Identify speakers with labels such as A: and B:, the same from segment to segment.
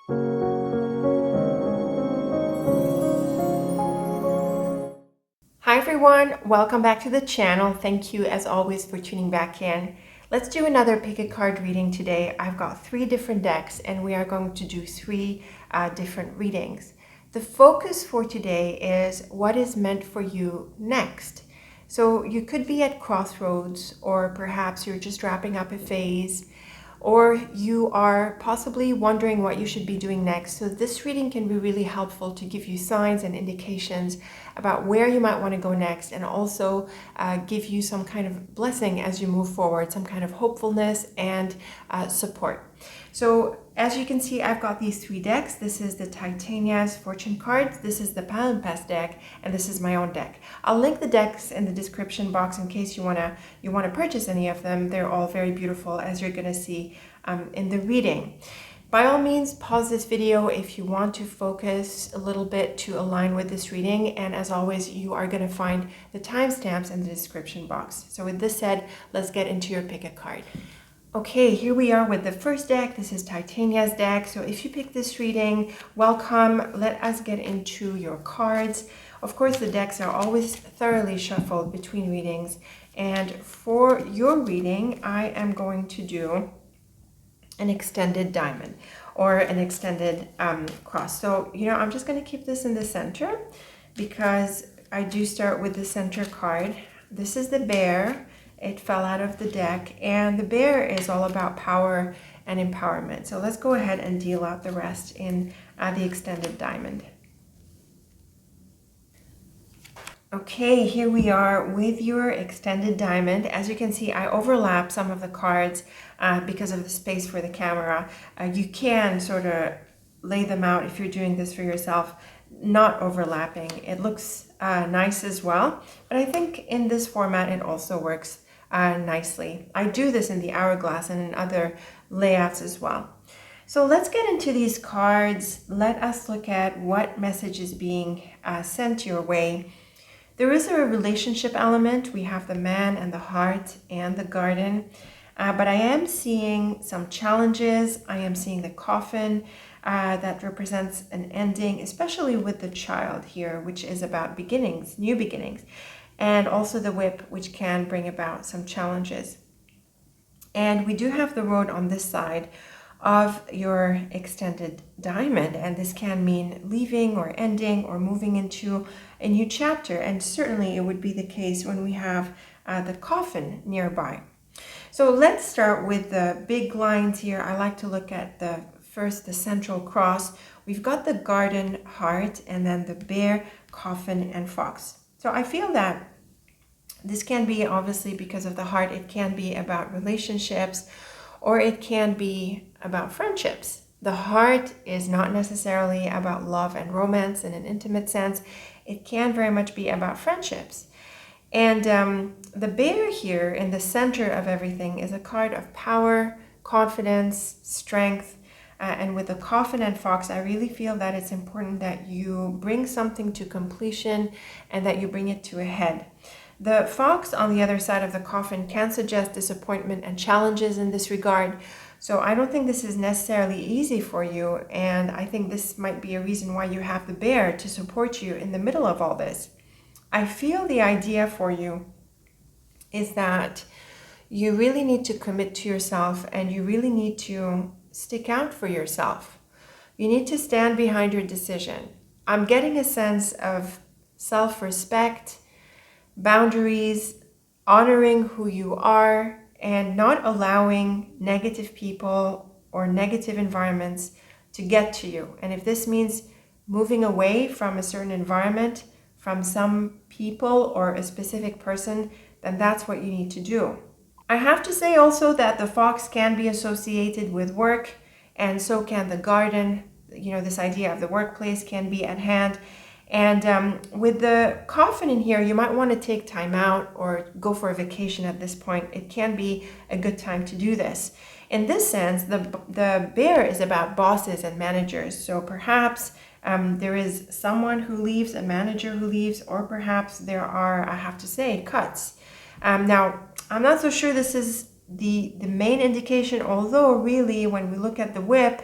A: Hi everyone, welcome back to the channel. Thank you as always for tuning back in. Let's do another pick a card reading today. I've got 3 different decks and we are going to do 3 different readings. The focus for today is what is meant for you next. So you could be at crossroads, or perhaps you're just wrapping up a phase, or you are possibly wondering what you should be doing next. So this reading can be really helpful to give you signs and indications about where you might want to go next, and also give you some kind of blessing as you move forward, some kind of hopefulness and support. So as you can see, I've got these 3 decks. This is the Titania's fortune cards, this is the Palimpsest deck, and this is my own deck. I'll link the decks in the description box in case you wanna purchase any of them. They're all very beautiful, as you're gonna see in the reading. By all means, pause this video if you want to focus a little bit to align with this reading. And as always, you are going to find the timestamps in the description box. So with this said, let's get into your pick a card. Okay, here we are with the first deck. This is Titania's deck. So if you pick this reading, welcome. Let us get into your cards. Of course, the decks are always thoroughly shuffled between readings. And for your reading, I am going to do an extended diamond or an extended cross. So, I'm just going to keep this in the center because I do start with the center card. This is the bear. It fell out of the deck, and the bear is all about power and empowerment. So let's go ahead and deal out the rest in the extended diamond. Okay, here we are with your extended diamond. As you can see, I overlap some of the cards because of the space for the camera. You can sort of lay them out if you're doing this for yourself, not overlapping. It looks nice as well, but I think in this format it also works nicely. I do this in the hourglass and in other layouts as well. So let's get into these cards. Let us look at what message is being sent your way. There is a relationship element. We have the man and the heart and the garden, but I am seeing some challenges. I am seeing the coffin that represents an ending, especially with the child here, which is about beginnings, new beginnings, and also the whip, which can bring about some challenges. And we do have the road on this side of your extended diamond, and this can mean leaving or ending or moving into a new chapter, and certainly it would be the case when we have the coffin nearby. So let's start with the big lines here. I like to look at the central cross. We've got the garden, heart, and then the bear, coffin, and fox. So I feel that this can be, obviously because of the heart, it can be about relationships, or it can be about friendships. The heart is not necessarily about love and romance in an intimate sense. It can very much be about friendships. And the bear here in the center of everything is a card of power, confidence, strength. And with the coffin and fox, I really feel that it's important that you bring something to completion and that you bring it to a head. The fox on the other side of the coffin can suggest disappointment and challenges in this regard. So I don't think this is necessarily easy for you, and I think this might be a reason why you have the bear to support you in the middle of all this. I feel the idea for you is that you really need to commit to yourself, and you really need to stick out for yourself. You need to stand behind your decision. I'm getting a sense of self-respect, boundaries, honoring who you are, and not allowing negative people or negative environments to get to you. And if this means moving away from a certain environment, from some people or a specific person, then that's what you need to do. I have to say also that the fox can be associated with work, and so can the garden. This idea of the workplace can be at hand. And with the coffin in here, you might want to take time out or go for a vacation at this point. It can be a good time to do this. In this sense, the bear is about bosses and managers. So perhaps there is someone who leaves, a manager who leaves, or perhaps there are, I have to say, cuts. Now, I'm not so sure this is the main indication, although really when we look at the whip,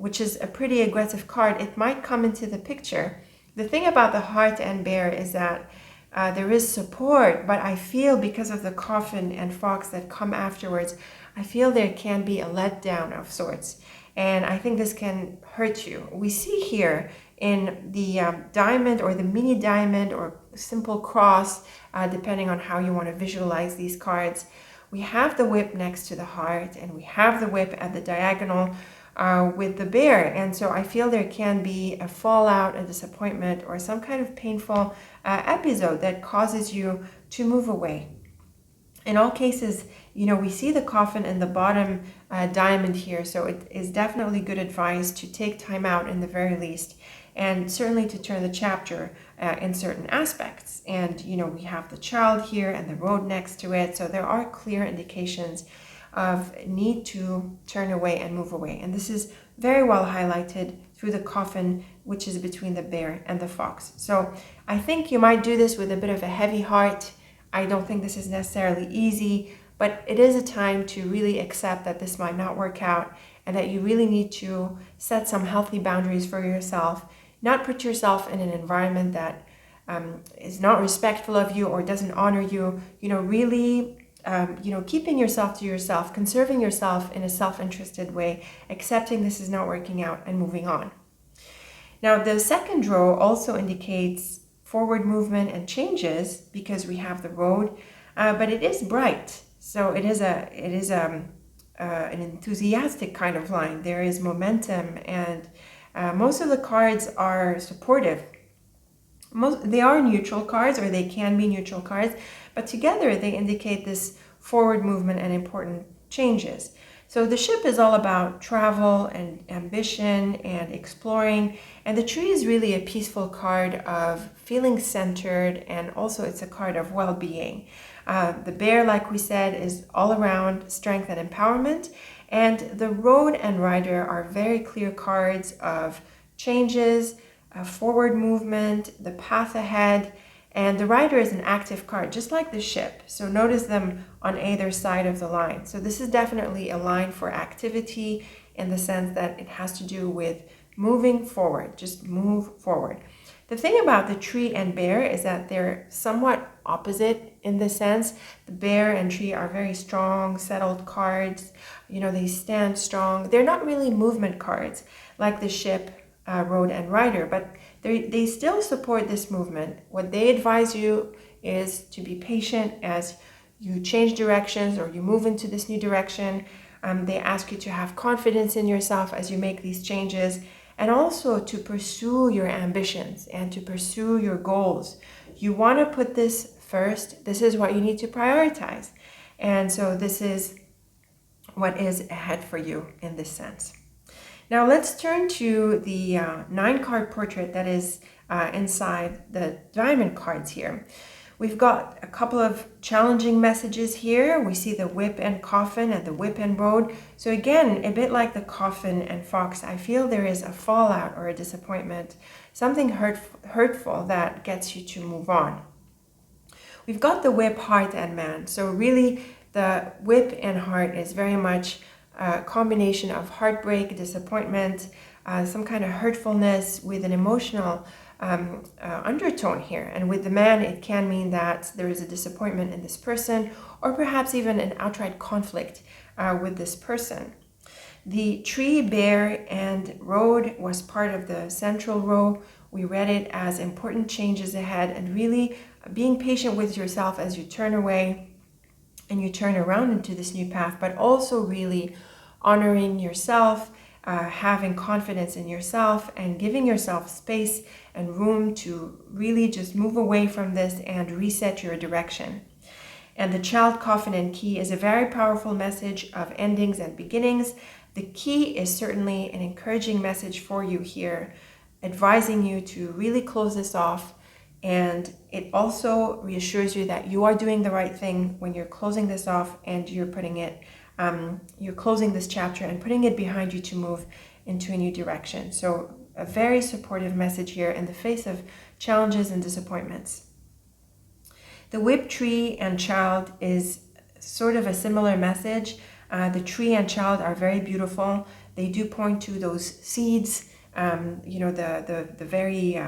A: which is a pretty aggressive card, it might come into the picture. The thing about the heart and bear is that there is support, but I feel because of the coffin and fox that come afterwards, I feel there can be a letdown of sorts. And I think this can hurt you. We see here in the diamond or the mini diamond or simple cross, depending on how you want to visualize these cards, we have the whip next to the heart and we have the whip at the diagonal with the bear. And so I feel there can be a fallout, a disappointment, or some kind of painful episode that causes you to move away. In all cases, we see the coffin in the bottom diamond here, so it is definitely good advice to take time out in the very least, and certainly to turn the chapter in certain aspects. And, we have the child here and the road next to it, so there are clear indications of need to turn away and move away. And this is very well highlighted through the coffin, which is between the bear and the fox. So I think you might do this with a bit of a heavy heart. I don't think this is necessarily easy, but it is a time to really accept that this might not work out and that you really need to set some healthy boundaries for yourself, not put yourself in an environment that is not respectful of you or doesn't honor you, really keeping yourself to yourself, conserving yourself in a self-interested way, accepting this is not working out and moving on. Now, the second row also indicates forward movement and changes because we have the road, but it is bright. So it is an enthusiastic kind of line. There is momentum, and most of the cards are supportive. They are neutral cards, or they can be neutral cards, but together they indicate this forward movement and important changes. So the ship is all about travel and ambition and exploring, and the tree is really a peaceful card of feeling centered, and also it's a card of well-being. The bear, like we said, is all around strength and empowerment, and the road and rider are very clear cards of changes, forward movement, the path ahead, and the rider is an active card, just like the ship. So notice them on either side of the line. So this is definitely a line for activity in the sense that it has to do with moving forward, just move forward. The thing about the tree and bear is that they're somewhat opposite in the sense. The bear and tree are very strong, settled cards. They stand strong. They're not really movement cards like the ship, road and rider, but they still support this movement. What they advise you is to be patient as you change directions or you move into this new direction. They ask you to have confidence in yourself as you make these changes, and also to pursue your ambitions and to pursue your goals. You want to put this first. This is what you need to prioritize. And so this is what is ahead for you in this sense. Now let's turn to the 9-card portrait that is inside the diamond cards here. We've got a couple of challenging messages here. We see the whip and coffin and the whip and road. So again, a bit like the coffin and fox, I feel there is a fallout or a disappointment, something hurtful that gets you to move on. We've got the whip, heart, and man. So really the whip and heart is very much a combination of heartbreak, disappointment, some kind of hurtfulness with an emotional undertone here. And with the man, it can mean that there is a disappointment in this person, or perhaps even an outright conflict with this person. The tree, bear, and road was part of the central row. We read it as important changes ahead, and really being patient with yourself as you turn away and you turn around into this new path, but also really honoring yourself, having confidence in yourself, and giving yourself space and room to really just move away from this and reset your direction. And the child, coffin, and key is a very powerful message of endings and beginnings. The key is certainly an encouraging message for you here, advising you to really close this off. And it also reassures you that you are doing the right thing when you're closing this off and you're putting it, you're closing this chapter and putting it behind you to move into a new direction. So a very supportive message here in the face of challenges and disappointments. The whip, tree, and child is sort of a similar message. The tree and child are very beautiful. they do point to those seeds, you know, the very,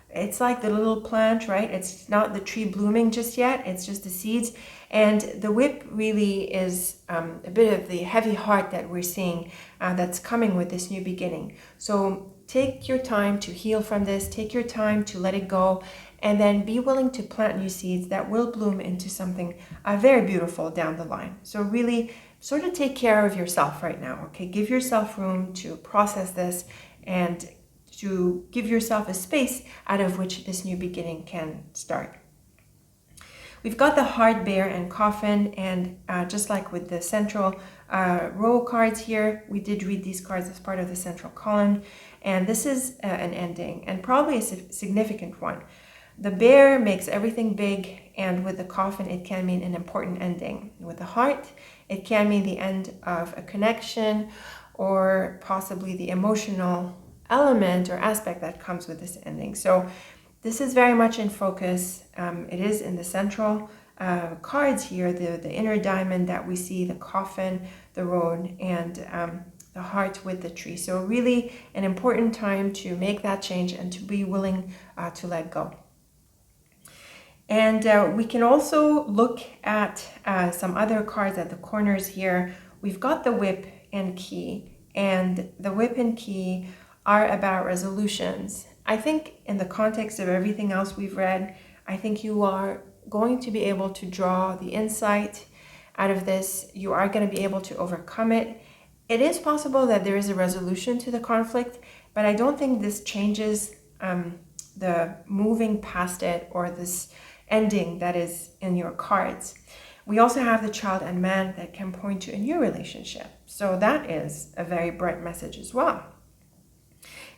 A: it's like the little plant, right? It's not the tree blooming just yet, it's just the seeds. And the whip really is a bit of the heavy heart that we're seeing that's coming with this new beginning. So take your time to heal from this, take your time to let it go, and then be willing to plant new seeds that will bloom into something very beautiful down the line. So really sort of take care of yourself right now, okay? Give yourself room to process this and to give yourself a space out of which this new beginning can start. We've got the heart, bear, and coffin, and just like with the central row cards here, we did read these cards as part of the central column, and this is an ending, and probably a significant one. The bear makes everything big, and with the coffin, it can mean an important ending. With the heart, it can mean the end of a connection, or possibly the emotional element or aspect that comes with this ending. So this is very much in focus. It is in the central cards here, the inner diamond that we see, the coffin, the road, and the heart with the tree. So really an important time to make that change and to be willing to let go. And we can also look at some other cards at the corners here. We've got the whip and key, and the whip and key are about resolutions. I think in the context of everything else we've read, I think you are going to be able to draw the insight out of this. You are going to be able to overcome it. It is possible that there is a resolution to the conflict, but I don't think this changes the moving past it or this ending that is in your cards. We also have the child and man that can point to a new relationship. So that is a very bright message as well.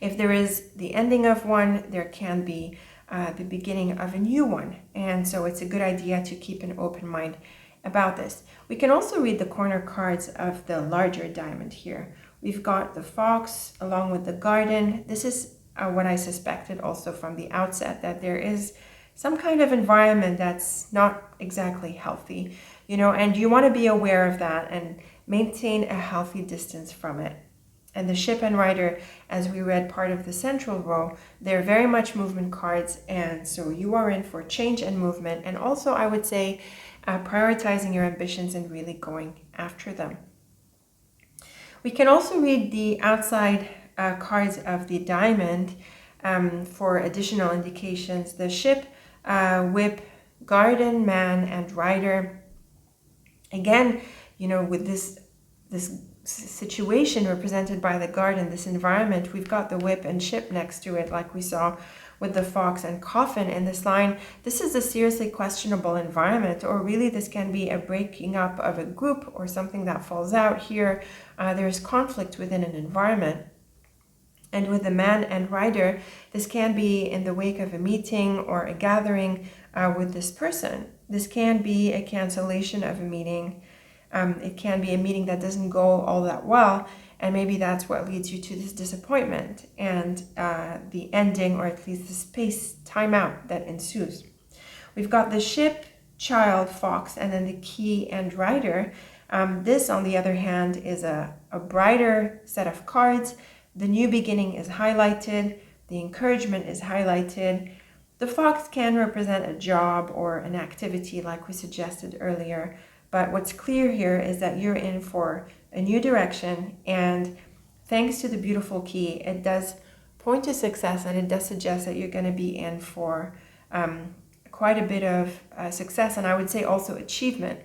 A: If there is the ending of one, there can be the beginning of a new one. And so it's a good idea to keep an open mind about this. We can also read the corner cards of the larger diamond here. We've got the fox along with the garden. This is what I suspected also from the outset, that there is some kind of environment that's not exactly healthy, you know, and you want to be aware of that and maintain a healthy distance from it. And the ship and rider, as we read part of the central row, they're very much movement cards, and so you are in for change and movement, and also I would say prioritizing your ambitions and really going after them. We can also read the outside cards of the diamond for additional indications. The ship, whip, garden, man, and rider. Again, you know, with this situation represented by the garden, this environment, we've got the whip and ship next to it, like we saw with the fox and coffin in this line. This is a seriously questionable environment, or really this can be a breaking up of a group or something that falls out here. There's conflict within an environment. And with the man and rider, this can be in the wake of a meeting or a gathering with this person. This can be a cancellation of a meeting. It can be a meeting that doesn't go all that well, and maybe that's what leads you to this disappointment and the ending, or at least the space timeout that ensues. We've got the ship, child, fox, and then the key and rider. This, on the other hand, is a brighter set of cards. The new beginning is highlighted. The encouragement is highlighted. The fox can represent a job or an activity like we suggested earlier. But what's clear here is that you're in for a new direction, and thanks to the beautiful key, it does point to success, and it does suggest that you're going to be in for quite a bit of success, and I would say also achievement.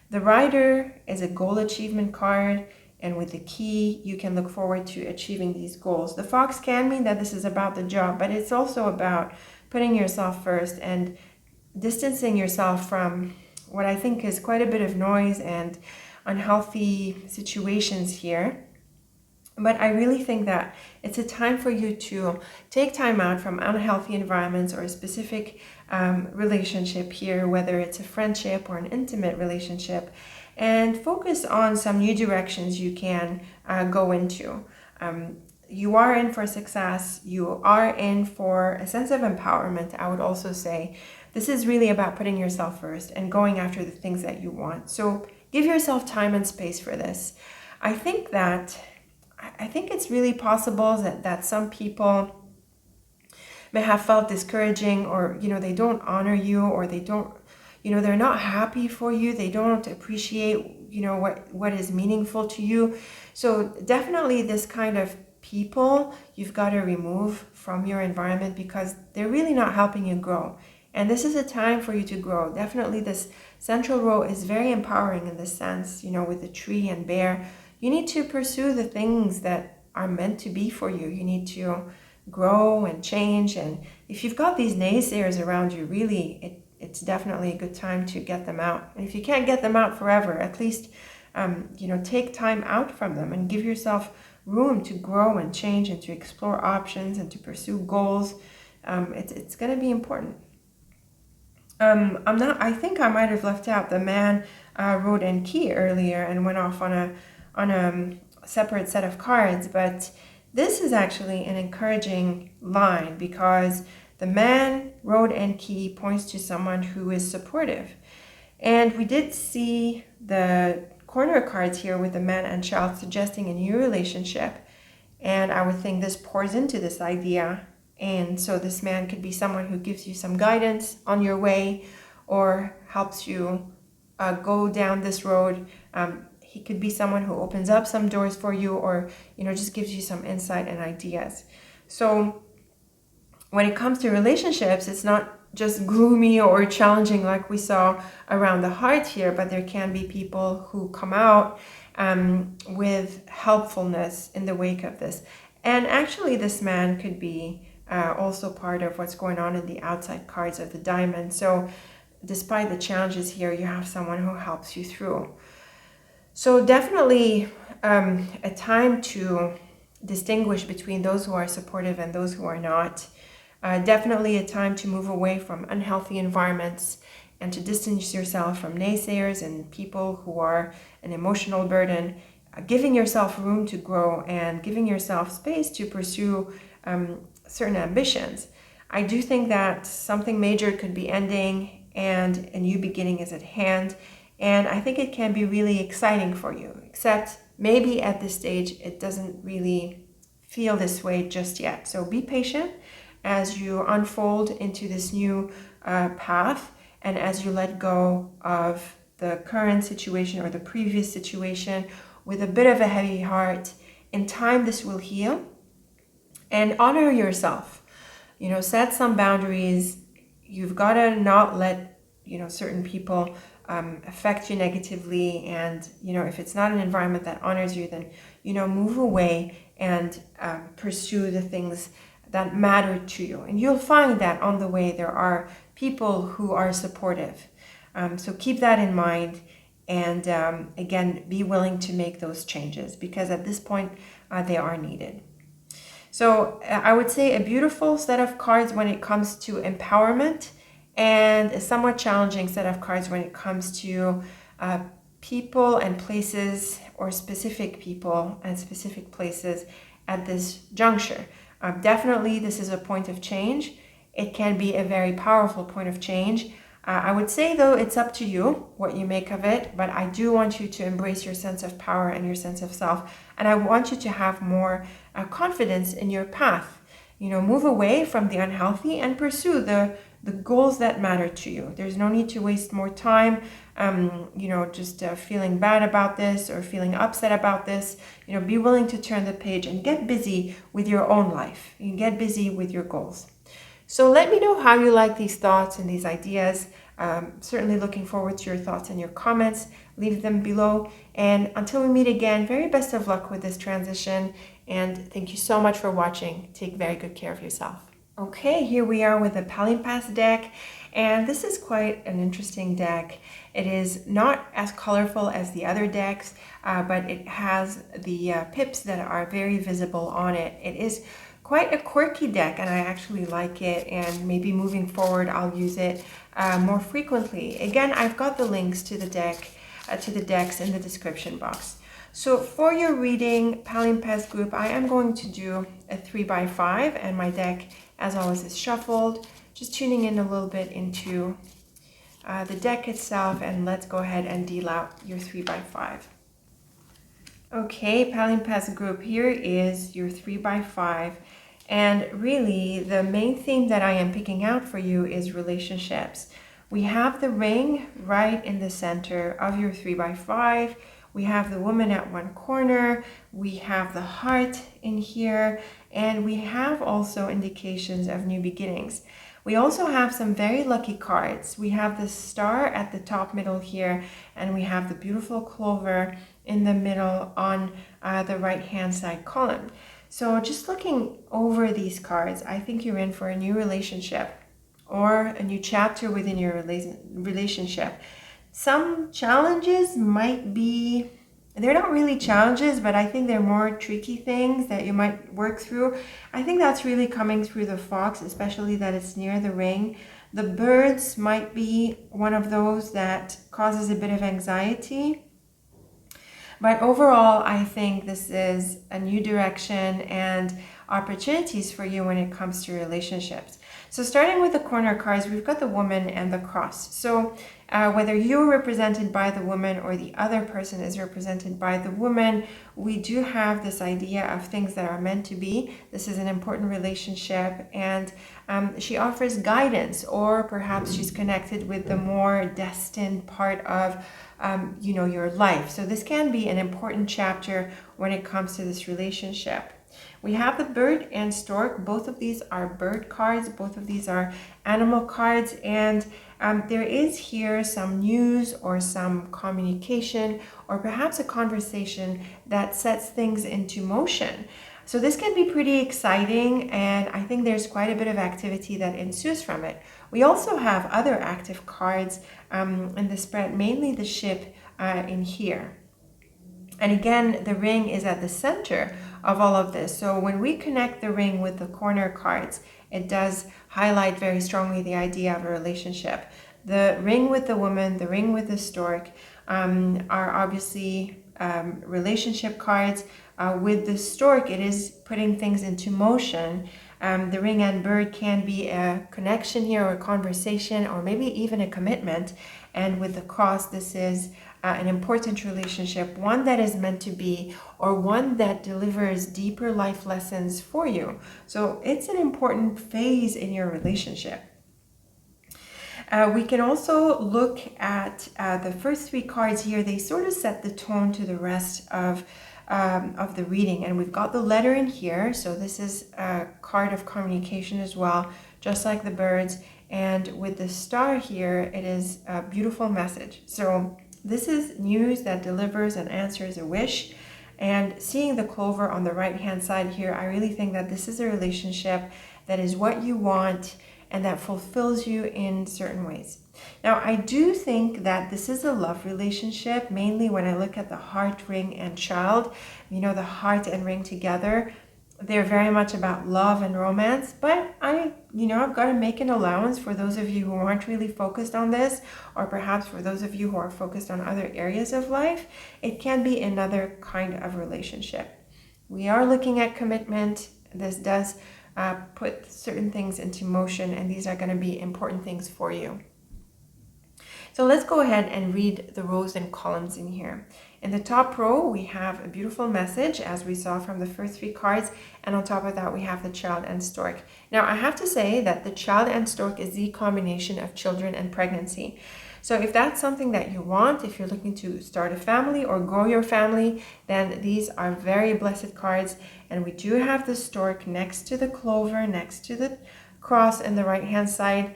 A: The rider is a goal achievement card, and with the key, you can look forward to achieving these goals. The fox can mean that this is about the job, but it's also about putting yourself first and distancing yourself from what I think is quite a bit of noise and unhealthy situations here. But I really think that it's a time for you to take time out from unhealthy environments or a specific relationship here, whether it's a friendship or an intimate relationship, and focus on some new directions you can go into. You are in for success. You are in for a sense of empowerment, I would also say. This is really about putting yourself first and going after the things that you want. So give yourself time and space for this. I think that I think it's really possible that some people may have felt discouraging, or they don't honor you, or they don't, they're not happy for you, they don't appreciate what is meaningful to you. So definitely this kind of people you've got to remove from your environment, because they're really not helping you grow. And this is a time for you to grow. Definitely this central row is very empowering in this sense, with the tree and bear. You need to pursue the things that are meant to be for you. You need to grow and change. And if you've got these naysayers around you, really, it's definitely a good time to get them out. And if you can't get them out forever, at least, take time out from them and give yourself room to grow and change and to explore options and to pursue goals. It's going to be important. I think I might have left out the man wrote in key earlier and went off on a separate set of cards, but this is actually an encouraging line, because the man wrote in key points to someone who is supportive. And we did see the corner cards here with the man and child suggesting a new relationship. And I would think this pours into this idea. And so this man could be someone who gives you some guidance on your way, or helps you go down this road. He could be someone who opens up some doors for you, or just gives you some insight and ideas. So when it comes to relationships, it's not just gloomy or challenging like we saw around the heart here, but there can be people who come out with helpfulness in the wake of this. And actually this man could be also part of what's going on in the outside cards of the diamond. So despite the challenges here, you have someone who helps you through. So definitely a time to distinguish between those who are supportive and those who are not. Definitely a time to move away from unhealthy environments and to distance yourself from naysayers and people who are an emotional burden, giving yourself room to grow and giving yourself space to pursue certain ambitions. I do think that something major could be ending and a new beginning is at hand. And I think it can be really exciting for you, except maybe at this stage, it doesn't really feel this way just yet. So be patient as you unfold into this new path, and as you let go of the current situation or the previous situation with a bit of a heavy heart. In time, this will heal. And honor yourself. Set some boundaries. You've got to not let, certain people affect you negatively. And, if it's not an environment that honors you, then, move away and pursue the things that matter to you. And you'll find that on the way there are people who are supportive. So keep that in mind. And again, be willing to make those changes, because at this point, they are needed. So I would say a beautiful set of cards when it comes to empowerment, and a somewhat challenging set of cards when it comes to people and places, or specific people and specific places at this juncture. Definitely, this is a point of change. It can be a very powerful point of change. I would say, though, it's up to you what you make of it, but I do want you to embrace your sense of power and your sense of self, and I want you to have more confidence in your path. Move away from the unhealthy and pursue the goals that matter to you. There's no need to waste more time, just feeling bad about this or feeling upset about this. Be willing to turn the page and get busy with your own life. You get busy with your goals. So let me know how you like these thoughts and these ideas. Certainly looking forward to your thoughts and your comments. Leave them below. And until we meet again, very best of luck with this transition. And thank you so much for watching. Take very good care of yourself. Okay, here we are with the Palimpsest deck. And this is quite an interesting deck. It is not as colorful as the other decks, but it has the pips that are very visible on it. It is quite a quirky deck, and I actually like it, and maybe moving forward I'll use it more frequently. Again, I've got the links to the deck, to the decks in the description box. So for your reading, Palimpsest group, I am going to do a 3x5, and my deck, as always, is shuffled. Just tuning in a little bit into the deck itself, and let's go ahead and deal out your 3x5. Okay, Palimpsest group, here is your 3x5. And really, the main theme that I am picking out for you is relationships. We have the ring right in the center of your 3x5. We have the woman at one corner. We have the heart in here. And we have also indications of new beginnings. We also have some very lucky cards. We have the star at the top middle here, and we have the beautiful clover in the middle on the right hand side column. So just looking over these cards, I think you're in for a new relationship or a new chapter within your relationship. Some challenges might be, they're not really challenges, but I think they're more tricky things that you might work through. I think that's really coming through the fox, especially that it's near the ring. The birds might be one of those that causes a bit of anxiety. But overall, I think this is a new direction and opportunities for you when it comes to relationships. So starting with the corner cards, we've got the woman and the cross. So whether you're represented by the woman or the other person is represented by the woman, we do have this idea of things that are meant to be. This is an important relationship, and she offers guidance, or perhaps she's connected with the more destined part of your life. So this can be an important chapter when it comes to this relationship. We have the bird and stork. Both of these are bird cards. Both of these are animal cards. And there is here some news or some communication or perhaps a conversation that sets things into motion. So this can be pretty exciting, and I think there's quite a bit of activity that ensues from it. We also have other active cards in the spread, mainly the ship in here. And again, the ring is at the center of all of this. So when we connect the ring with the corner cards, it does highlight very strongly the idea of a relationship. The ring with the woman, the ring with the stork are obviously relationship cards. With the stork, it is putting things into motion. The ring and bird can be a connection here, or a conversation, or maybe even a commitment. And with the cross, this is an important relationship, one that is meant to be, or one that delivers deeper life lessons for you. So it's an important phase in your relationship. We can also look at the first three cards here. They sort of set the tone to the rest of the reading, and we've got the letter in here. So this is a card of communication as well, just like the birds. And with the star here, it is a beautiful message. So this is news that delivers and answers a wish. And seeing the clover on the right hand side here, I really think that this is a relationship that is what you want and that fulfills you in certain ways. Now, I do think that this is a love relationship, mainly when I look at the heart, ring, and child. The heart and ring together, they're very much about love and romance, but I've got to make an allowance for those of you who aren't really focused on this, or perhaps for those of you who are focused on other areas of life. It can be another kind of relationship. We are looking at commitment. This does put certain things into motion, and these are going to be important things for you. So let's go ahead and read the rows and columns in here. In the top row, we have a beautiful message, as we saw from the first three cards, and on top of that, we have the child and stork. Now, I have to say that the child and stork is the combination of children and pregnancy. So if that's something that you want, if you're looking to start a family or grow your family, then these are very blessed cards. And we do have the stork next to the clover, next to the cross in the right-hand side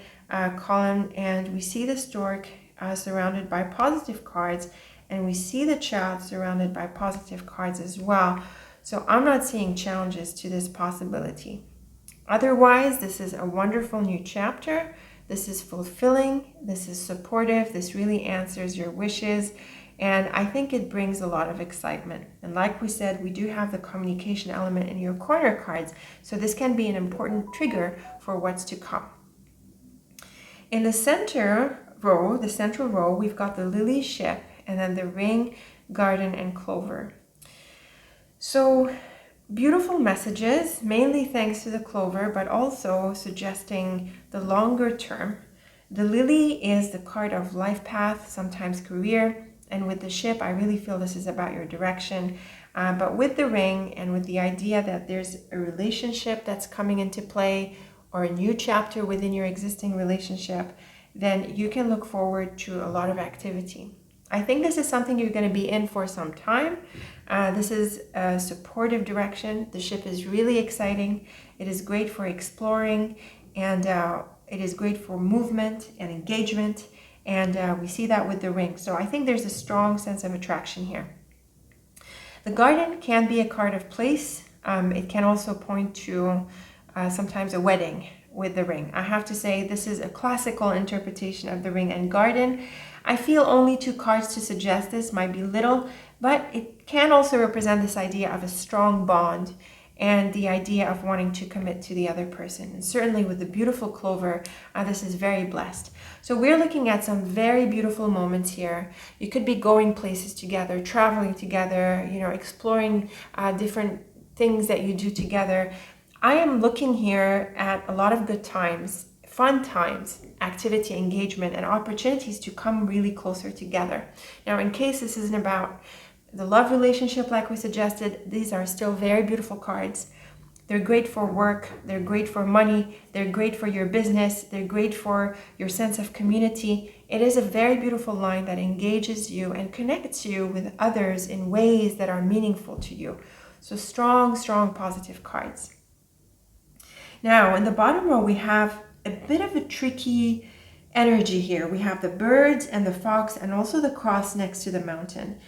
A: column, and we see the stork surrounded by positive cards, and we see the child surrounded by positive cards as well. So I'm not seeing challenges to this possibility. Otherwise, this is a wonderful new chapter. This is fulfilling, this is supportive, this really answers your wishes, and I think it brings a lot of excitement. And like we said, we do have the communication element in your corner cards, so this can be an important trigger for what's to come. In the center row, the central row, we've got the lily, ship, and then the ring, garden, and clover. So beautiful messages, mainly thanks to the clover, but also suggesting the longer term. The lily is the card of life path, sometimes career, and with the ship, I really feel this is about your direction. But with the ring and with the idea that there's a relationship that's coming into play or a new chapter within your existing relationship, then you can look forward to a lot of activity. I think this is something you're going to be in for some time. This is a supportive direction. The ship is really exciting. It is great for exploring, and it is great for movement and engagement. And we see that with the ring. So I think there's a strong sense of attraction here. The garden can be a card of place. It can also point to sometimes a wedding with the ring. I have to say this is a classical interpretation of the ring and garden. I feel only 2 cards to suggest this, might be little, but it can also represent this idea of a strong bond and the idea of wanting to commit to the other person. And certainly with the beautiful clover, this is very blessed. So we're looking at some very beautiful moments here. You could be going places together, traveling together, exploring different things that you do together. I am looking here at a lot of good times, fun times, activity, engagement, and opportunities to come really closer together. Now, in case this isn't about the love relationship like we suggested, these are still very beautiful cards. They're great for work, they're great for money, they're great for your business, they're great for your sense of community. It is a very beautiful line that engages you and connects you with others in ways that are meaningful to you. So strong, strong positive cards. Now, in the bottom row, we have a bit of a tricky energy here. We have the birds and the fox and also the cross next to the mountain.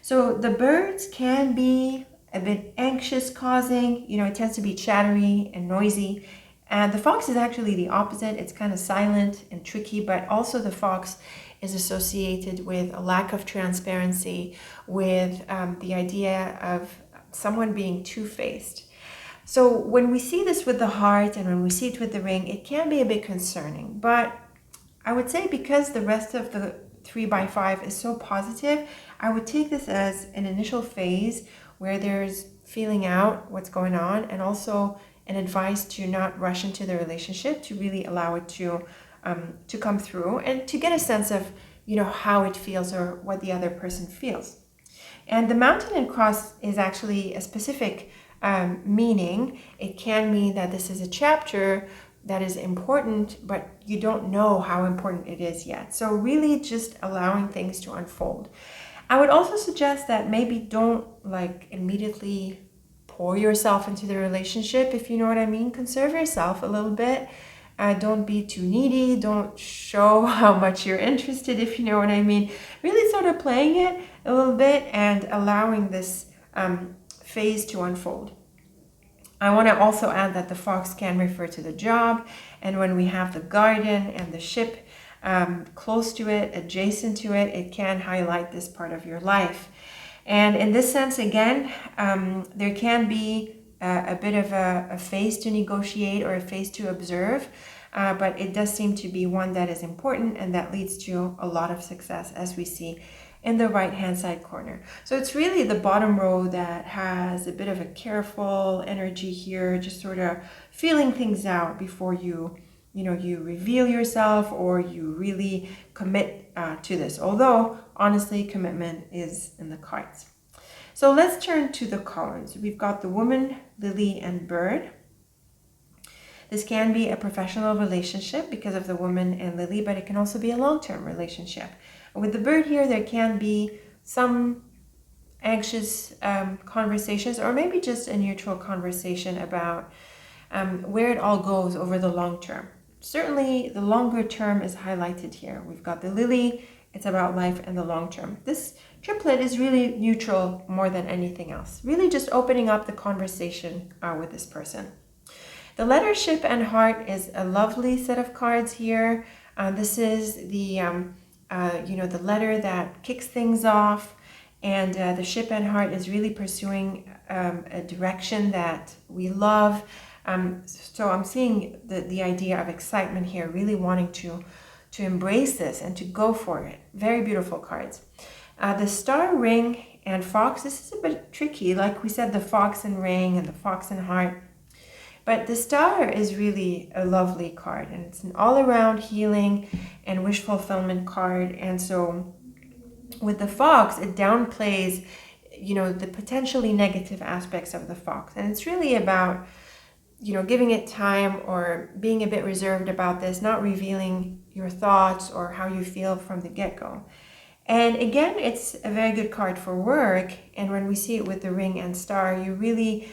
A: So the birds can be a bit anxious causing, it tends to be chattery and noisy. And the fox is actually the opposite. It's kind of silent and tricky, but also the fox is associated with a lack of transparency, with the idea of someone being two-faced. So when we see this with the heart and when we see it with the ring, it can be a bit concerning. But I would say because the rest of the 3x5 is so positive, I would take this as an initial phase where there's feeling out what's going on, and also an advice to not rush into the relationship, to really allow it to come through and to get a sense of how it feels or what the other person feels. And the mountain and cross is actually a specific meaning. It can mean that this is a chapter that is important, but you don't know how important it is yet. So really just allowing things to unfold. I would also suggest that maybe don't immediately pour yourself into the relationship, if you know what I mean. Conserve yourself a little bit. Don't be too needy. Don't show how much you're interested, if you know what I mean. Really sort of playing it a little bit and allowing this phase to unfold. I want to also add that the fox can refer to the job, and when we have the garden and the ship close to it, adjacent to it, it can highlight this part of your life. And in this sense, again, there can be a bit of a phase to negotiate or a phase to observe, but it does seem to be one that is important and that leads to a lot of success, as we see in the right hand side corner. So it's really the bottom row that has a bit of a careful energy here, just sort of feeling things out before you reveal yourself or you really commit to this. Although honestly, commitment is in the cards. So let's turn to the columns. We've got the woman, lily, and bird. This can be a professional relationship because of the woman and lily, but it can also be a long-term relationship. With the bird here, there can be some anxious conversations, or maybe just a neutral conversation about where it all goes over the long term. Certainly, the longer term is highlighted here. We've got the lily. It's about life and the long term. This triplet is really neutral more than anything else. Really just opening up the conversation with this person. The letter ship and heart is a lovely set of cards here. This is the the letter that kicks things off, and the ship and heart is really pursuing a direction that we love. So I'm seeing the idea of excitement here, really wanting to embrace this and to go for it. Very beautiful cards. The star, ring, and fox, this is a bit tricky. Like we said, the fox and ring and the fox and heart. But the star is really a lovely card, and it's an all-around healing and wish fulfillment card. And so with the fox, it downplays, the potentially negative aspects of the fox. And it's really about, giving it time or being a bit reserved about this, not revealing your thoughts or how you feel from the get-go. And again, it's a very good card for work. And when we see it with the ring and star, you're really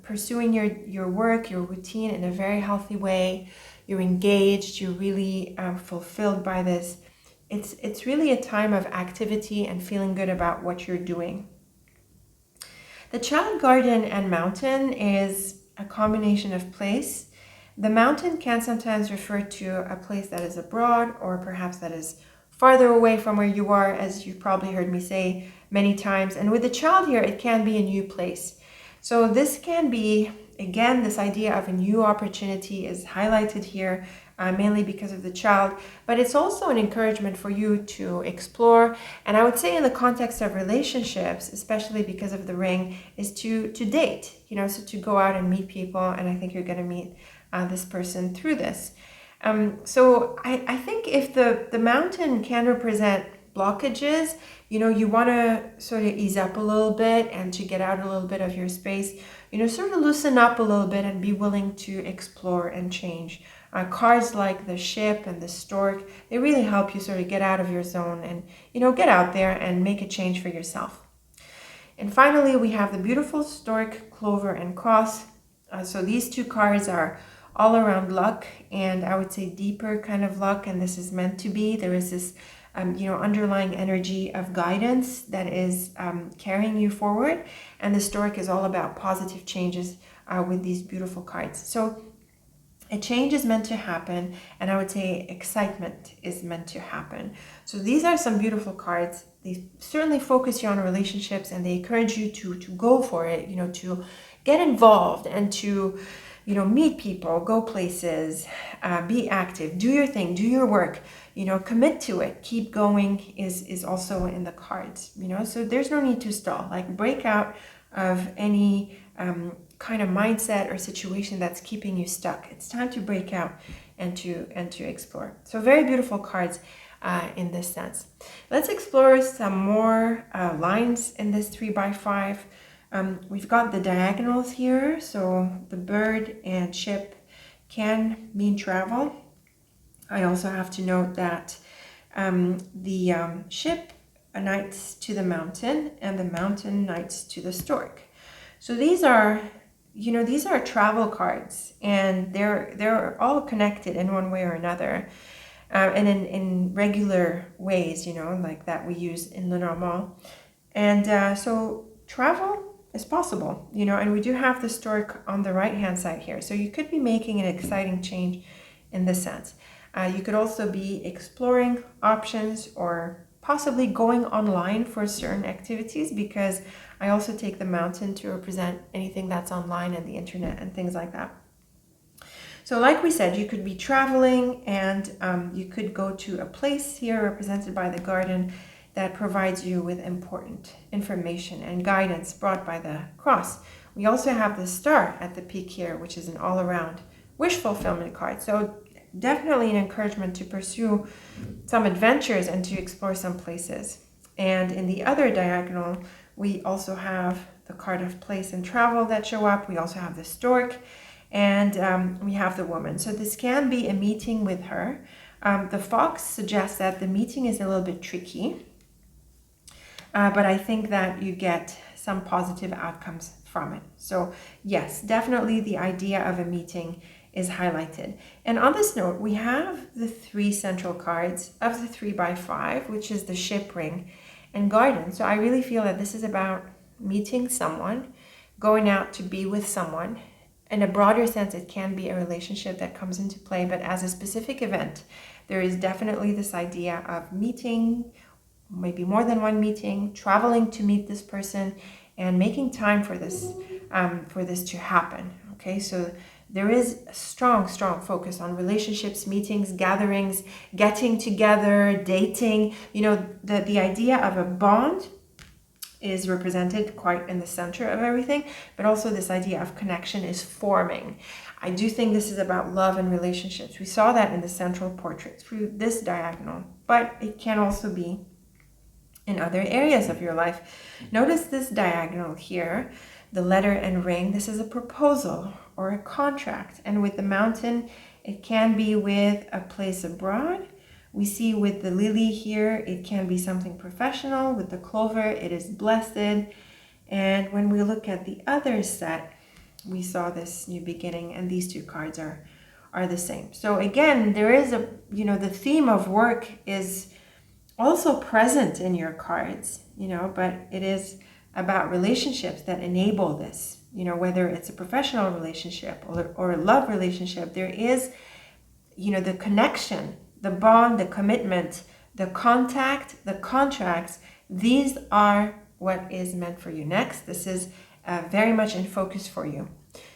A: pursuing your work, your routine in a very healthy way. You're engaged, you're really fulfilled by this. It's really a time of activity and feeling good about what you're doing. The child garden and mountain is a combination of place. The mountain can sometimes refer to a place that is abroad or perhaps that is farther away from where you are, as you've probably heard me say many times. And with the child here, it can be a new place. So this can be, again, this idea of a new opportunity is highlighted here, mainly because of the child, but it's also an encouragement for you to explore. And I would say in the context of relationships, especially because of the ring, is to date, so to go out and meet people. And I think you're going to meet this person through this. So I think if the mountain can represent blockages, you want to sort of ease up a little bit and to get out a little bit of your space, sort of loosen up a little bit and be willing to explore and change. Cards like the ship and the stork, they really help you sort of get out of your zone and, get out there and make a change for yourself. And finally, we have the beautiful stork, clover, and cross. So these two cards are all around luck, and I would say deeper kind of luck, and this is meant to be. There is this underlying energy of guidance that is carrying you forward, and the stork is all about positive changes with these beautiful cards. So a change is meant to happen, and I would say excitement is meant to happen. So these are some beautiful cards. They certainly focus you on relationships, and they encourage you to go for it, to get involved and to meet people, go places, be active, do your thing, do your work, commit to it, keep going is also in the cards, so there's no need to stall, like break out of any kind of mindset or situation that's keeping you stuck. It's time to break out and to explore. So very beautiful cards in this sense. Let's explore some more lines in this 3x5. We've got the diagonals here, so the bird and ship can mean travel. I also have to note that the ship knights to the mountain and the mountain knights to the stork. So these are travel cards, and they're all connected in one way or another, and in regular ways, like that we use in Lenormand. And so travel is possible, and we do have the stork on the right hand side here. So you could be making an exciting change in this sense. You could also be exploring options or possibly going online for certain activities, because I also take the mountain to represent anything that's online and the internet and things like that. So like we said, you could be traveling, and you could go to a place here represented by the garden that provides you with important information and guidance brought by the cross. We also have the star at the peak here, which is an all-around wish fulfillment card. So definitely an encouragement to pursue some adventures and to explore some places. And in the other diagonal, we also have the card of place and travel that show up. We also have the stork, and we have the woman. So this can be a meeting with her. The fox suggests that the meeting is a little bit tricky, but I think that you get some positive outcomes from it. So yes, definitely the idea of a meeting is highlighted. And on this note, we have the 3 central cards of the 3x5, which is the ship, ring, and garden. So I really feel that this is about meeting someone, going out to be with someone. In a broader sense, it can be a relationship that comes into play, but as a specific event, there is definitely this idea of meeting, maybe more than one meeting, traveling to meet this person, and making time for this to happen. Okay, so there is a strong focus on relationships, meetings, gatherings, getting together, dating. The idea of a bond is represented quite in the center of everything, but also this idea of connection is forming. I do think this is about love and relationships. We saw that in the central portrait through this diagonal, but it can also be in other areas of your life. Notice this diagonal here, the letter and ring. This is a proposal or a contract. And with the mountain, it can be with a place abroad. We see with the lily here, it can be something professional. With the clover, it is blessed. And when we look at the other set, we saw this new beginning, and these two cards are the same. So again, there is a, the theme of work is also present in your cards, but it is about relationships that enable this, whether it's a professional relationship or a love relationship. There is, the connection, the bond, the commitment, the contact, the contracts. These are what is meant for you next. This is very much in focus for you.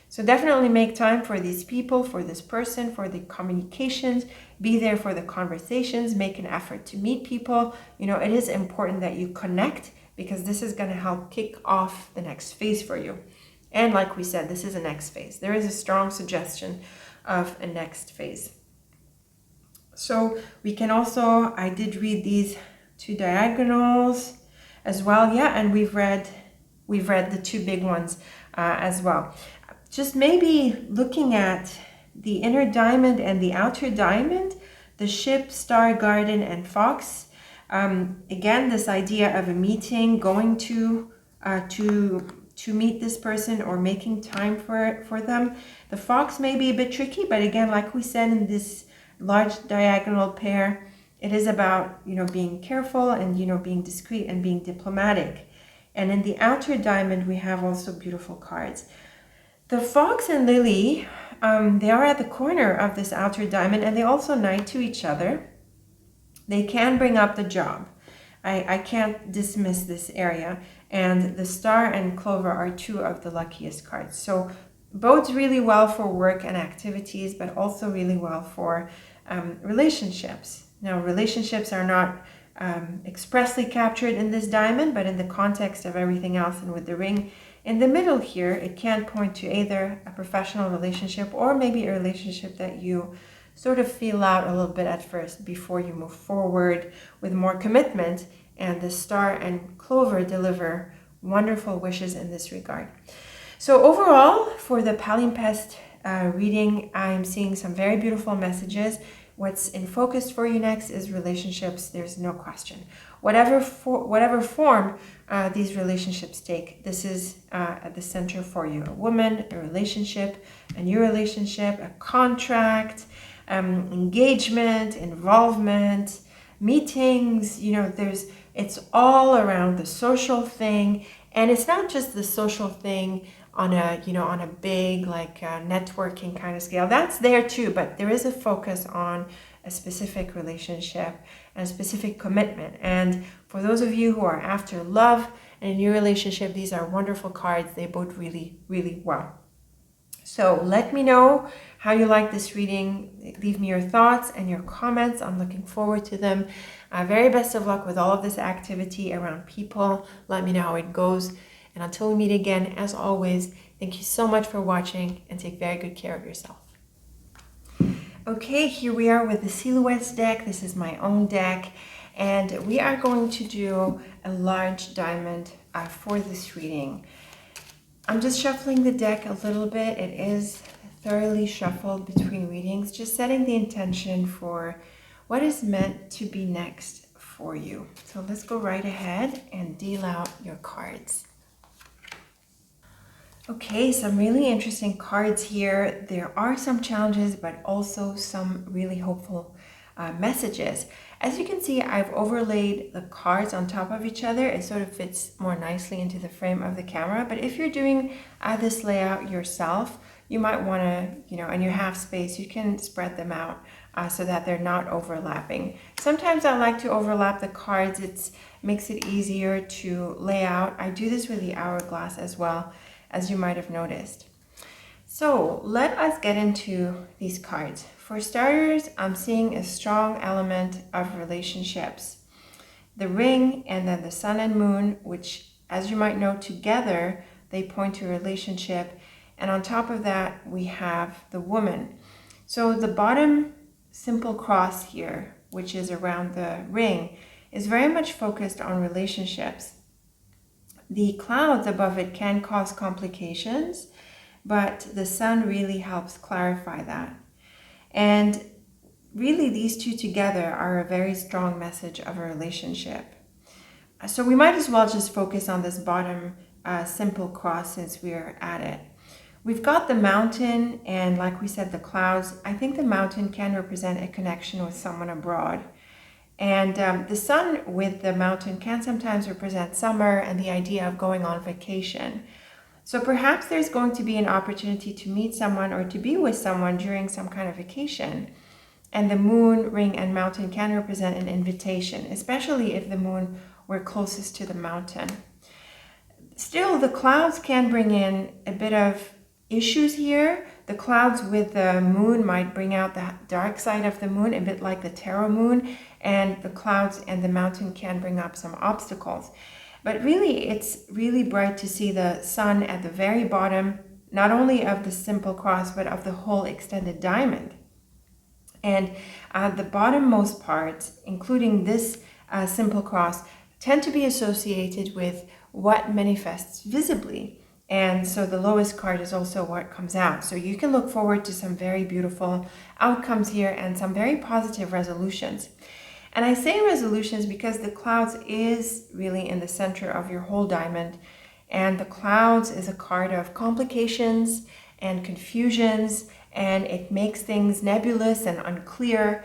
A: So definitely make time for these people, for this person, for the communications. Be there for the conversations. Make an effort to meet people. It is important that you connect, because this is going to help kick off the next phase for you. And like we said, this is a next phase. There is a strong suggestion of a next phase. So we can also, I did read these two diagonals as well. Yeah, and we've read the two big ones as well. Just maybe looking at the inner diamond and the outer diamond, the ship, star, garden, and fox. Again, this idea of a meeting, going to meet this person or making time for them. The fox may be a bit tricky, but again, like we said in this large diagonal pair, it is about, being careful and, being discreet and being diplomatic. And in the outer diamond, we have also beautiful cards. The fox and lily, they are at the corner of this outer diamond, and they also knight to each other. They can bring up the job. I can't dismiss this area. And the star and clover are two of the luckiest cards. So bodes really well for work and activities, but also really well for relationships. Now, relationships are not expressly captured in this diamond, but in the context of everything else and with the ring in the middle here, it can point to either a professional relationship or maybe a relationship that you sort of feel out a little bit at first before you move forward with more commitment. And the star and clover deliver wonderful wishes in this regard. So overall, for the Palimpsest reading, I'm seeing some very beautiful messages. What's in focus for you next is relationships. There's no question. Whatever form these relationships take, this is at the center for you. A woman, a relationship, a new relationship, a contract, engagement, involvement, meetings. It's all around the social thing, and it's not just the social thing on a big networking kind of scale. That's there too, but there is a focus on a specific relationship and a specific commitment. And for those of you who are after love and a new relationship, these are wonderful cards. They bode really, really well. So let me know how you like this reading. Leave me your thoughts and your comments. I'm looking forward to them. Very best of luck with all of this activity around people. Let me know how it goes. And until we meet again, as always, thank you so much for watching, and take very good care of yourself. Okay, here we are with the Palimpsest deck. This is my own deck, and we are going to do a large diamond for this reading. I'm just shuffling the deck a little bit. It is thoroughly shuffled between readings, just setting the intention for what is meant to be next for you. So let's go right ahead and deal out your cards. Okay, some really interesting cards here. There are some challenges, but also some really hopeful messages. As you can see, I've overlaid the cards on top of each other. It sort of fits more nicely into the frame of the camera. But if you're doing this layout yourself, you might want to, and you have space, you can spread them out so that they're not overlapping. Sometimes I like to overlap the cards. It makes it easier to lay out. I do this with the hourglass as well, as you might have noticed. So let us get into these cards. For starters, I'm seeing a strong element of relationships. The ring and then the sun and moon, which, as you might know, together they point to a relationship. And on top of that, we have the woman. So the bottom simple cross here, which is around the ring, is very much focused on relationships. The clouds above it can cause complications, but the sun really helps clarify that. And really, these two together are a very strong message of a relationship. So we might as well just focus on this bottom simple cross since we're at it. We've got the mountain and, like we said, the clouds. I think the mountain can represent a connection with someone abroad. And the sun with the mountain can sometimes represent summer and the idea of going on vacation. So perhaps there's going to be an opportunity to meet someone or to be with someone during some kind of vacation. And the moon, ring, and mountain can represent an invitation, especially if the moon were closest to the mountain. Still, the clouds can bring in a bit of issues here. The clouds with the moon might bring out the dark side of the moon, a bit like the tarot moon, and the clouds and the mountain can bring up some obstacles. But really, it's really bright to see the sun at the very bottom, not only of the simple cross, but of the whole extended diamond. And the bottommost parts, including this simple cross, tend to be associated with what manifests visibly. And so the lowest card is also what comes out. So you can look forward to some very beautiful outcomes here and some very positive resolutions. And I say resolutions because the clouds is really in the center of your whole diamond. And the clouds is a card of complications and confusions, and it makes things nebulous and unclear.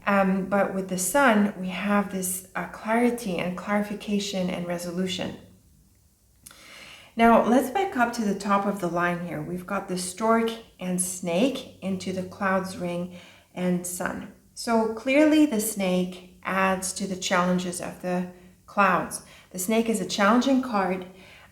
A: But with the sun, we have this clarity and clarification and resolution. Now, let's back up to the top of the line here. We've got the stork and snake into the clouds, ring, and sun. So clearly the snake adds to the challenges of the clouds. The snake is a challenging card,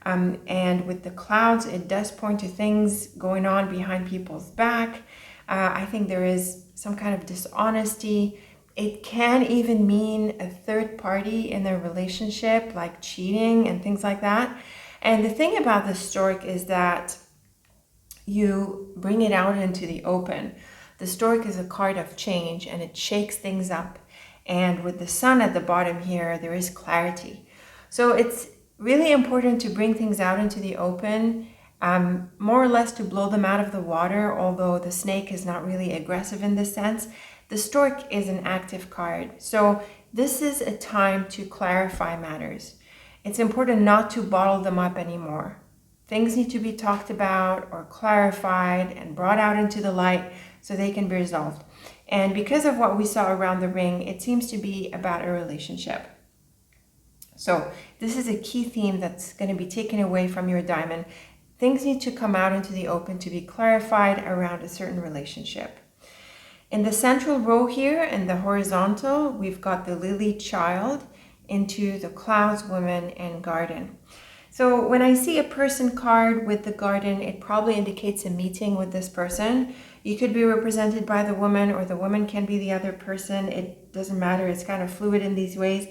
A: and with the clouds, it does point to things going on behind people's back. I think there is some kind of dishonesty. It can even mean a third party in their relationship, like cheating and things like that. And the thing about the stork is that you bring it out into the open. The stork is a card of change and it shakes things up. And with the sun at the bottom here, there is clarity. So it's really important to bring things out into the open, more or less to blow them out of the water, although the snake is not really aggressive in this sense. The stork is an active card. So this is a time to clarify matters. It's important not to bottle them up anymore. Things need to be talked about or clarified and brought out into the light so they can be resolved. And because of what we saw around the ring, it seems to be about a relationship. So this is a key theme that's going to be taken away from your diamond. Things need to come out into the open to be clarified around a certain relationship. In the central row here, in the horizontal, we've got the lily child into the clouds, woman, and garden. So when I see a person card with the garden, it probably indicates a meeting with this person. You could be represented by the woman, or the woman can be the other person. It doesn't matter. It's kind of fluid in these ways.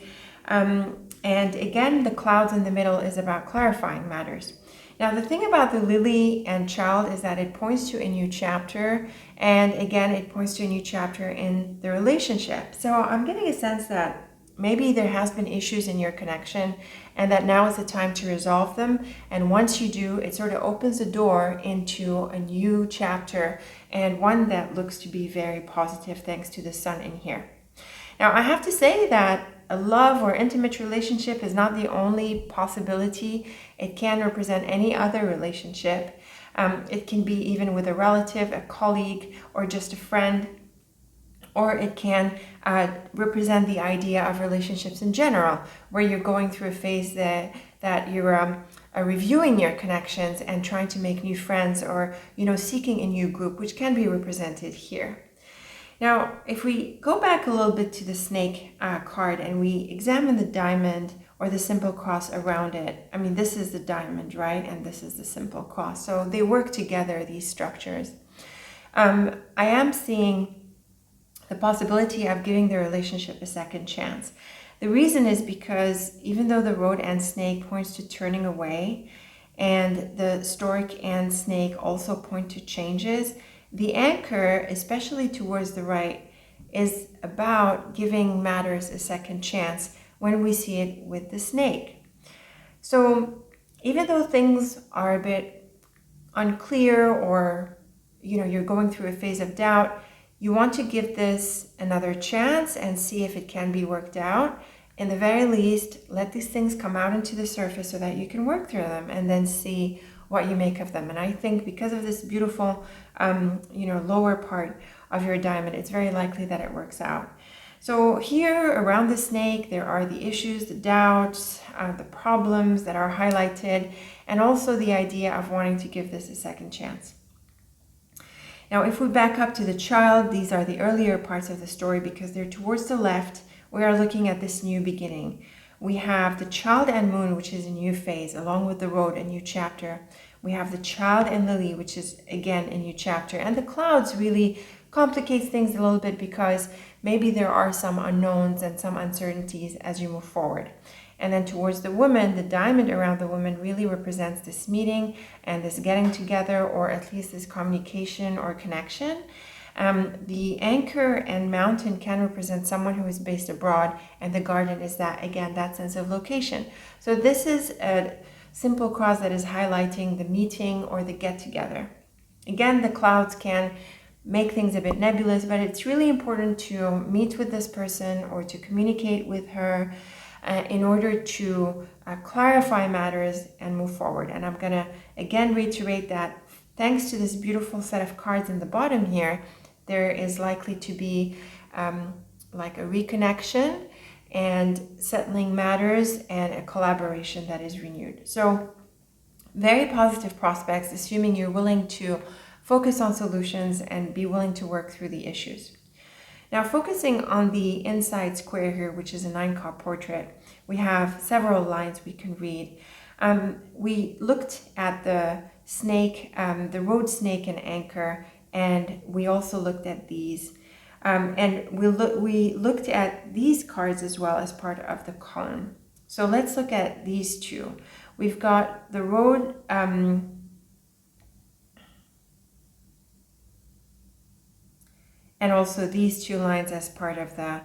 A: And again, the clouds in the middle is about clarifying matters. Now, the thing about the lily and child is that it points to a new chapter. And again, it points to a new chapter in the relationship. So I'm getting a sense that maybe there has been issues in your connection and that now is the time to resolve them. And once you do, it sort of opens the door into a new chapter, and one that looks to be very positive thanks to the sun in here. Now, I have to say that a love or intimate relationship is not the only possibility. It can represent any other relationship. It can be even with a relative, a colleague, or just a friend. Or it can represent the idea of relationships in general, where you're going through a phase that you're reviewing your connections and trying to make new friends, or seeking a new group, which can be represented here. Now, if we go back a little bit to the snake card and we examine the diamond or the simple cross around it, I mean, this is the diamond, right? And this is the simple cross. So they work together, these structures. I am seeing the possibility of giving the relationship a second chance. The reason is because even though the road and snake points to turning away, and the stork and snake also point to changes, the anchor, especially towards the right, is about giving matters a second chance when we see it with the snake. So even though things are a bit unclear, or you're going through a phase of doubt, you want to give this another chance and see if it can be worked out. In the very least, let these things come out into the surface so that you can work through them and then see what you make of them. And I think because of this beautiful, lower part of your diamond, it's very likely that it works out. So here around the snake, there are the issues, the doubts, the problems that are highlighted, and also the idea of wanting to give this a second chance. Now, if we back up to the child, these are the earlier parts of the story because they're towards the left. We are looking at this new beginning. We have the child and moon, which is a new phase, along with the road, a new chapter. We have the child and lily, which is again a new chapter. And the clouds really complicates things a little bit because maybe there are some unknowns and some uncertainties as you move forward. And then towards the woman, the diamond around the woman really represents this meeting and this getting together, or at least this communication or connection. The anchor and mountain can represent someone who is based abroad, and the garden is that, again, that sense of location. So this is a simple cross that is highlighting the meeting or the get together. Again, the clouds can make things a bit nebulous, but it's really important to meet with this person or to communicate with her in order to clarify matters and move forward. And I'm going to again reiterate that thanks to this beautiful set of cards in the bottom here, there is likely to be like a reconnection and settling matters and a collaboration that is renewed. So very positive prospects, assuming you're willing to focus on solutions and be willing to work through the issues. Now, focusing on the inside square here, which is a 9-card portrait, we have several lines we can read. We looked at the snake, the road snake and anchor, and we also looked at these. And we looked at these cards as well as part of the column. So let's look at these two. We've got the road, and also these two lines as part of the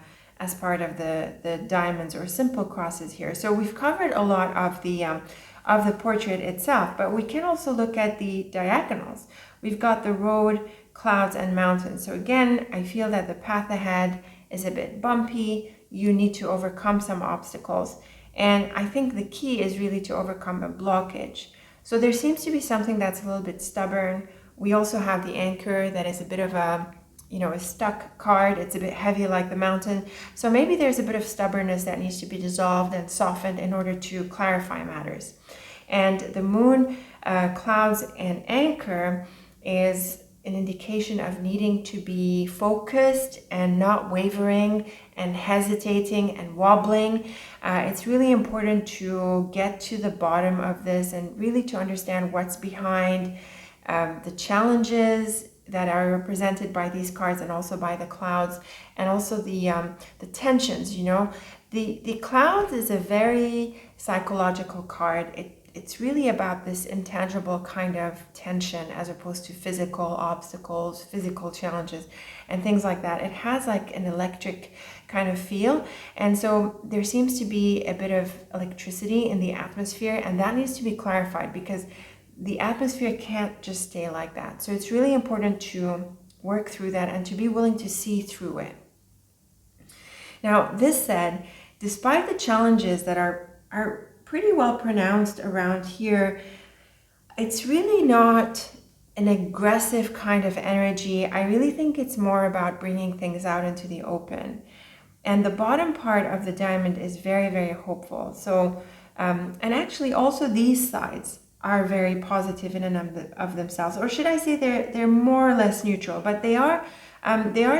A: diamonds or simple crosses here. So we've covered a lot of the portrait itself, but we can also look at the diagonals. We've got the road, clouds, and mountains. So again, I feel that the path ahead is a bit bumpy. You need to overcome some obstacles. And I think the key is really to overcome a blockage. So there seems to be something that's a little bit stubborn. We also have the anchor that is a bit of a stuck card. It's a bit heavy like the mountain. So maybe there's a bit of stubbornness that needs to be dissolved and softened in order to clarify matters. And the moon, clouds, and anchor is an indication of needing to be focused and not wavering and hesitating and wobbling. It's really important to get to the bottom of this and really to understand what's behind the challenges that are represented by these cards and also by the clouds, and also the tensions. The clouds is a very psychological card. It's really about this intangible kind of tension as opposed to physical obstacles, physical challenges, and things like that. It has like an electric kind of feel, and so there seems to be a bit of electricity in the atmosphere, and that needs to be clarified because the atmosphere can't just stay like that. So it's really important to work through that and to be willing to see through it. Now, this said, despite the challenges that are pretty well pronounced around here, it's really not an aggressive kind of energy. I really think it's more about bringing things out into the open. And the bottom part of the diamond is very, very hopeful. So, and actually also these sides are very positive in and of themselves, or should I say they're more or less neutral, but they are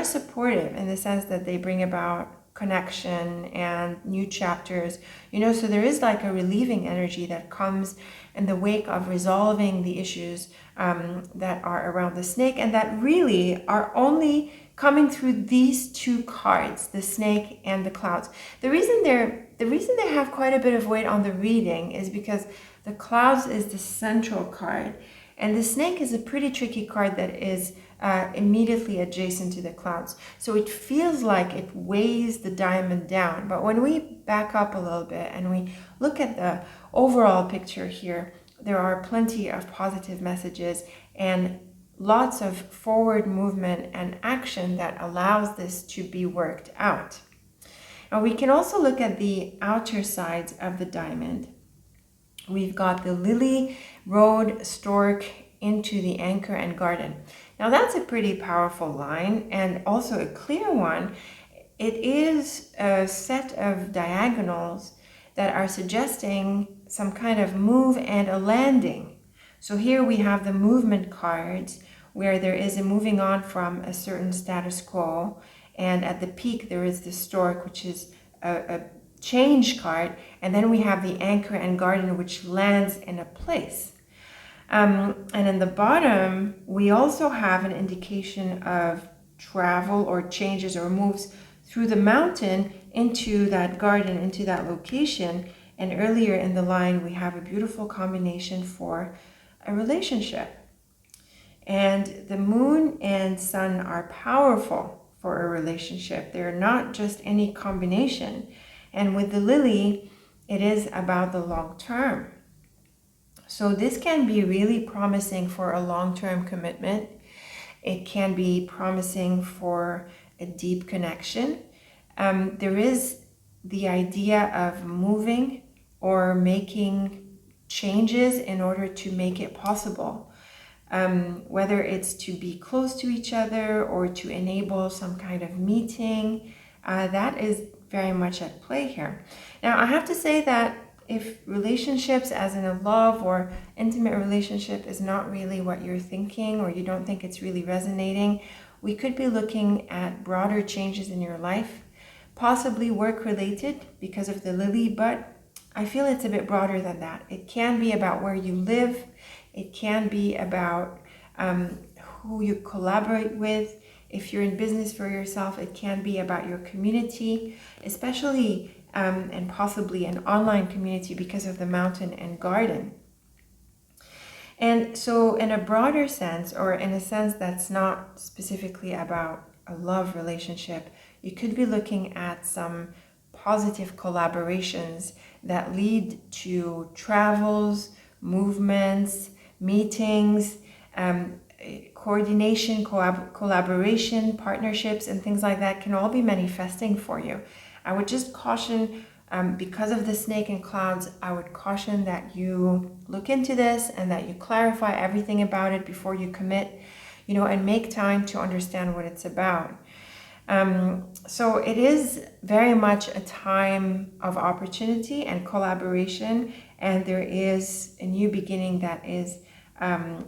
A: supportive in the sense that they bring about connection and new chapters, so there is like a relieving energy that comes in the wake of resolving the issues that are around the snake, and that really are only coming through these two cards, the snake and the clouds. The reason they have quite a bit of weight on the reading is because the clouds is the central card, and the snake is a pretty tricky card that is immediately adjacent to the clouds. So it feels like it weighs the diamond down. But when we back up a little bit and we look at the overall picture here, there are plenty of positive messages and lots of forward movement and action that allows this to be worked out. Now we can also look at the outer sides of the diamond. We've got the lily, road, stork into the anchor and garden. Now that's a pretty powerful line and also a clear one. It is a set of diagonals that are suggesting some kind of move and a landing. So here we have the movement cards where there is a moving on from a certain status quo, and at the peak there is the stork, which is a change card, and then we have the anchor and garden, which lands in a place. And in the bottom, we also have an indication of travel or changes or moves through the mountain into that garden, into that location. And earlier in the line, we have a beautiful combination for a relationship. And the moon and sun are powerful for a relationship. They're not just any combination. And with the lily, it is about the long term. So this can be really promising for a long-term commitment. It can be promising for a deep connection. There is the idea of moving or making changes in order to make it possible. Whether it's to be close to each other or to enable some kind of meeting, that is very much at play here. Now, I have to say that if relationships, as in a love or intimate relationship, is not really what you're thinking, or you don't think it's really resonating, we could be looking at broader changes in your life, possibly work-related because of the lily, but I feel it's a bit broader than that. It can be about where you live. It can be about who you collaborate with. If you're in business for yourself, it can be about your community, especially and possibly an online community because of the mountain and garden. And so in a broader sense, or in a sense that's not specifically about a love relationship, you could be looking at some positive collaborations that lead to travels, movements, meetings, coordination, collaboration, partnerships, and things like that can all be manifesting for you. I would just caution, because of the snake and clouds, I would caution that you look into this and that you clarify everything about it before you commit, and make time to understand what it's about. So it is very much a time of opportunity and collaboration, and there is a new beginning that is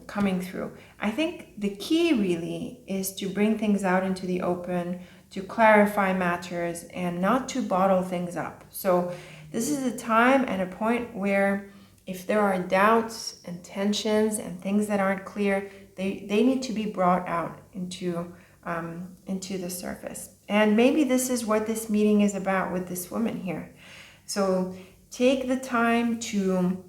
A: coming through. I think the key really is to bring things out into the open, to clarify matters, and not to bottle things up. So this is a time and a point where if there are doubts and tensions and things that aren't clear, they need to be brought out into the surface. And maybe this is what this meeting is about with this woman here. So take the time to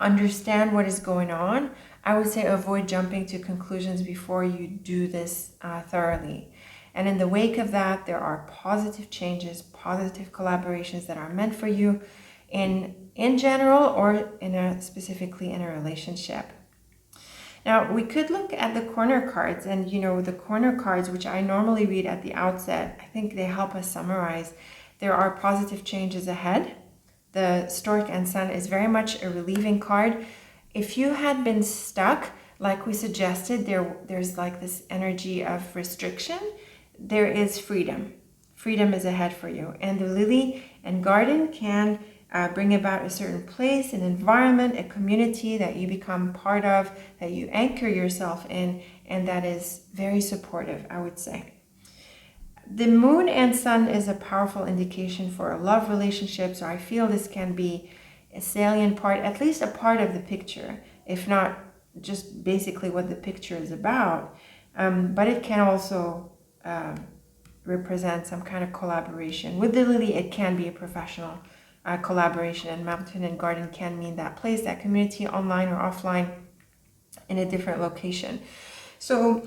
A: understand what is going on. I would say avoid jumping to conclusions before you do this thoroughly. And in the wake of that, there are positive changes, positive collaborations that are meant for you in general or specifically in a relationship. Now, we could look at the corner cards, and the corner cards, which I normally read at the outset, I think they help us summarize. There are positive changes ahead. The stork and sun is very much a relieving card. If you had been stuck, like we suggested, there's like this energy of restriction, there is freedom. Freedom is ahead for you. And the lily and garden can bring about a certain place, an environment, a community that you become part of, that you anchor yourself in, and that is very supportive, I would say. The moon and sun is a powerful indication for a love relationship, so I feel this can be a salient part, at least a part of the picture, if not just basically what the picture is about. But it can also represent some kind of collaboration. With the lily, it can be a professional collaboration, and mountain and garden can mean that place, that community, online or offline, in a different location. So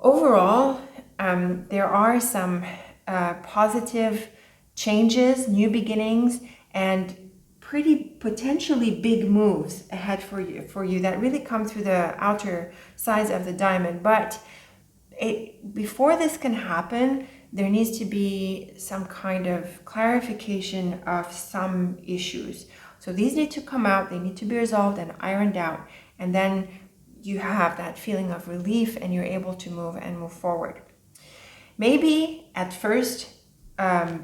A: Overall, there are some positive changes, new beginnings, and pretty potentially big moves ahead for you that really come through the outer sides of the diamond. But before this can happen, there needs to be some kind of clarification of some issues. So these need to come out, they need to be resolved and ironed out, and then you have that feeling of relief and you're able to move forward. Maybe at first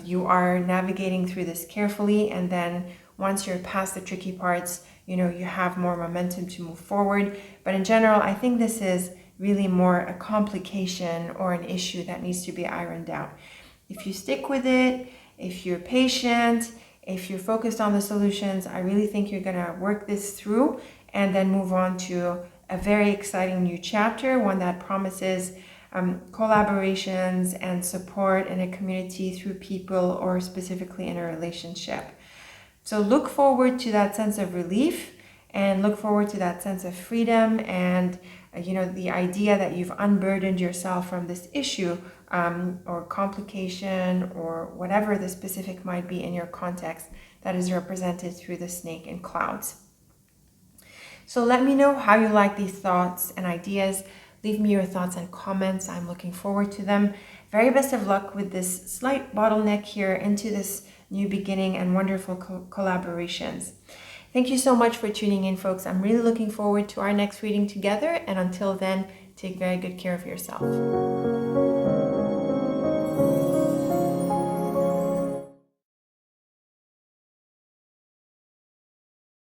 A: you are navigating through this carefully, and then once you're past the tricky parts, you have more momentum to move forward. But in general, I think this is really more a complication or an issue that needs to be ironed out. If you stick with it, if you're patient, if you're focused on the solutions, I really think you're gonna work this through and then move on to a very exciting new chapter, one that promises collaborations and support in a community through people or specifically in a relationship. So look forward to that sense of relief and look forward to that sense of freedom and the idea that you've unburdened yourself from this issue or complication or whatever the specific might be in your context that is represented through the snake and clouds. So let me know how you like these thoughts and ideas. Leave me your thoughts and comments. I'm looking forward to them. Very best of luck with this slight bottleneck here into this new beginning and wonderful collaborations. Thank you so much for tuning in, folks. I'm really looking forward to our next reading together. And until then, take very good care of yourself.